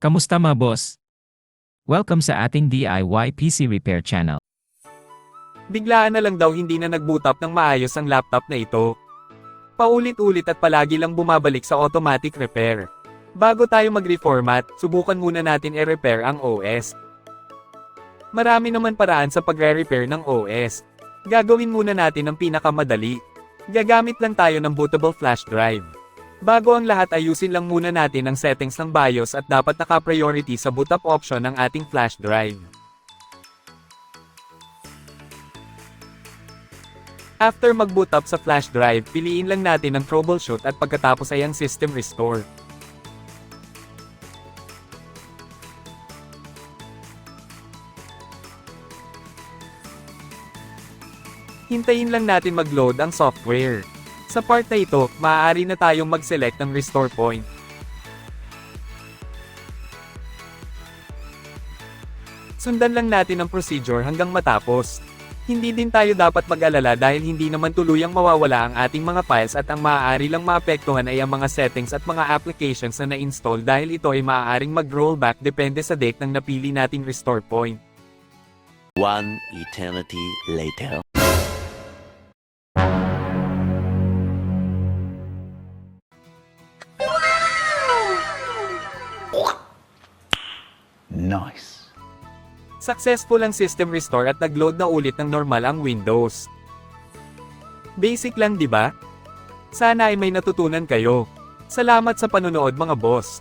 Kamusta mga boss? Welcome sa ating DIY PC repair channel. Biglaan na lang daw hindi na nag-boot up ng maayos ang laptop na ito. Paulit-ulit at palagi lang bumabalik sa automatic repair. Bago tayo mag-reformat, subukan muna natin i-repair ang OS. Marami naman paraan sa pagre-repair ng OS. Gagawin muna natin ang pinakamadali. Gagamit lang tayo ng bootable flash drive. Bago ang lahat, ayusin lang muna natin ang settings ng BIOS at dapat naka-priority sa boot up option ng ating flash drive. After mag-boot up sa flash drive, piliin lang natin ang troubleshoot at pagkatapos ay ang system restore. Hintayin lang natin mag-load ang software. Sa part na ito, maaari na tayong mag-select ng restore point. Sundan lang natin ang procedure hanggang matapos. Hindi din tayo dapat mag-alala dahil hindi naman tuluyang mawawala ang ating mga files at ang maaari lang maapektuhan ay ang mga settings at mga applications na na-install dahil ito ay maaaring mag-rollback depende sa date ng napili nating restore point. One eternity later. Nice. Successful ang system restore at nag-load na ulit ng normal ang Windows. Basic lang, di ba? Sana ay may natutunan kayo. Salamat sa panonood mga boss.